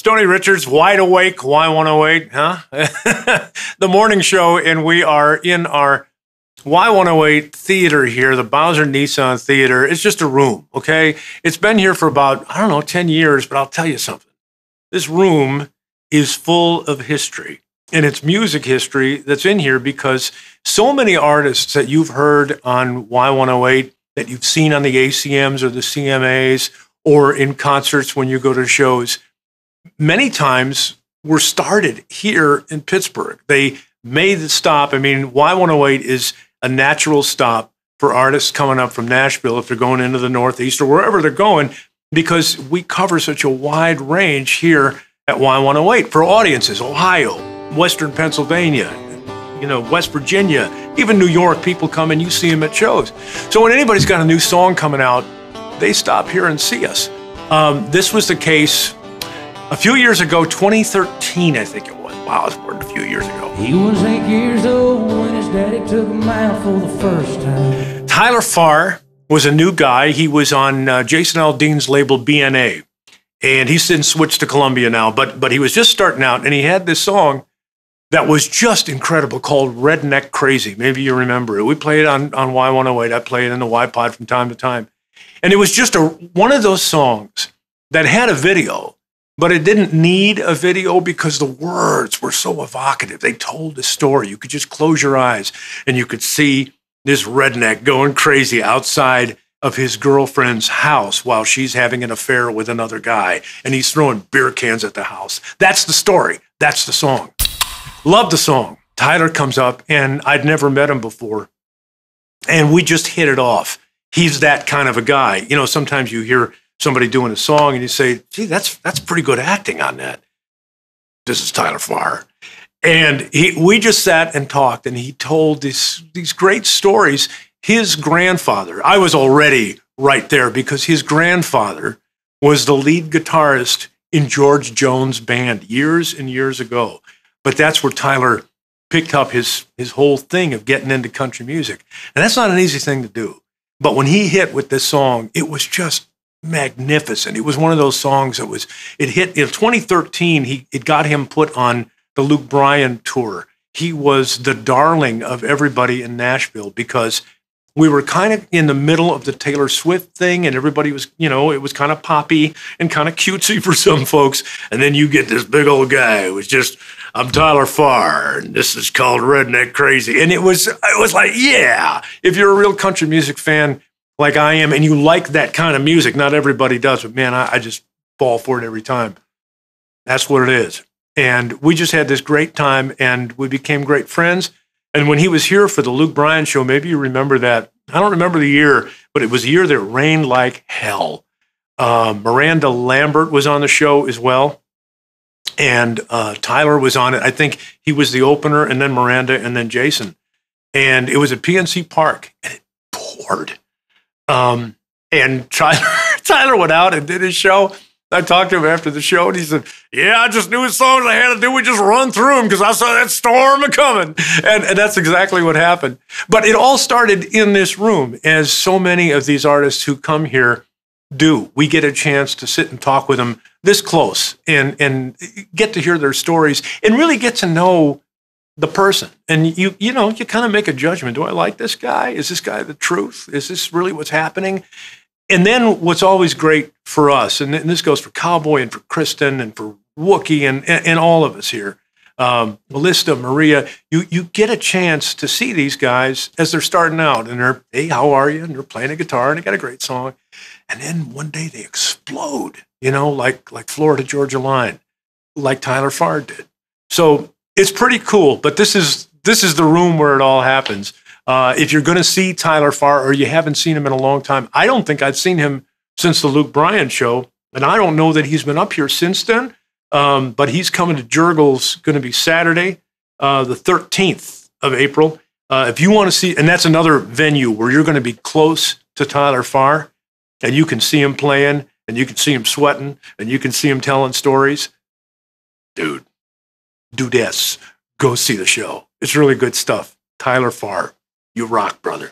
Stoney Richards, Wide Awake, Y108, huh? The morning show, and we are in our Y108 theater here, the Bowser Nissan Theater. It's just a room, okay? It's been here for about, 10 years, but I'll tell you something. This room is full of history, and it's music history that's in here because so many artists that you've heard on Y108, that you've seen on the ACMs or the CMAs or in concerts when you go to shows, many times were started here in Pittsburgh. They made the stop. I mean, Y108 is a natural stop for artists coming up from Nashville if they're going into the Northeast or wherever they're going, because we cover such a wide range here at Y108 for audiences. Ohio, Western Pennsylvania, West Virginia, even New York, people come and you see them at shows. So when anybody's got a new song coming out, they stop here and see us. This was the case a few years ago, 2013, I think it was. Wow, it's more than a few years ago. He was 8 years old when his daddy took him out for the first time. Tyler Farr was a new guy. He was on Jason Aldean's label BNA, and he's since switched to Columbia now, but he was just starting out, and he had this song that was just incredible called Redneck Crazy. Maybe you remember it. We played it on Y108. I play it in the Y-Pod from time to time. And it was just one of those songs that had a video, but it didn't need a video because the words were so evocative. They told the story. You could just close your eyes and you could see this redneck going crazy outside of his girlfriend's house while she's having an affair with another guy, and he's throwing beer cans at the house. That's the story. That's the song. Love the song. Tyler comes up, and I'd never met him before, and we just hit it off. He's that kind of a guy. Sometimes you hear somebody doing a song, and you say, gee, that's pretty good acting on that. This is Tyler Farr. And we just sat and talked, and he told these great stories. His grandfather, I was already right there because his grandfather was the lead guitarist in George Jones' band years and years ago. But that's where Tyler picked up his whole thing of getting into country music. And that's not an easy thing to do. But when he hit with this song, it was just magnificent. It was one of those songs that it hit in 2013. It got him put on the Luke Bryan tour. He was the darling of everybody in Nashville because we were kind of in the middle of the Taylor Swift thing, and everybody was, it was kind of poppy and kind of cutesy for some folks. And then you get this big old guy who was just, I'm Tyler Farr, and this is called Redneck Crazy. And it was like, yeah, if you're a real country music fan like I am, and you like that kind of music, not everybody does, but man, I just fall for it every time. That's what it is. And we just had this great time, and we became great friends. And when he was here for the Luke Bryan show, maybe you remember that. I don't remember the year, but it was a year that rained like hell. Miranda Lambert was on the show as well. And Tyler was on it. I think he was the opener, and then Miranda, and then Jason. And it was at PNC Park, and it poured. And Tyler went out and did his show. I talked to him after the show, and he said, yeah, I just knew his songs I had to do. We just run through them because I saw that storm coming. And that's exactly what happened. But it all started in this room, as so many of these artists who come here do. We get a chance to sit and talk with them this close and get to hear their stories and really get to know the person. And you kind of make a judgment. Do I like this guy? Is this guy the truth? Is this really what's happening? And then what's always great for us, and this goes for Cowboy and for Kristen and for Wookie and all of us here, Melissa, Maria, you get a chance to see these guys as they're starting out, and they're, hey, how are you? And they're playing a guitar, and they got a great song. And then one day they explode, like Florida Georgia Line, like Tyler Farr did. So it's pretty cool, but this is the room where it all happens. If you're going to see Tyler Farr, or you haven't seen him in a long time, I don't think I've seen him since the Luke Bryan show, and I don't know that he's been up here since then, but he's coming to Jurgles, going to be Saturday, the 13th of April. If you want to see, and that's another venue where you're going to be close to Tyler Farr, and you can see him playing, and you can see him sweating, and you can see him telling stories. Dudess, go see the show. It's really good stuff. Tyler Farr. You rock, brother.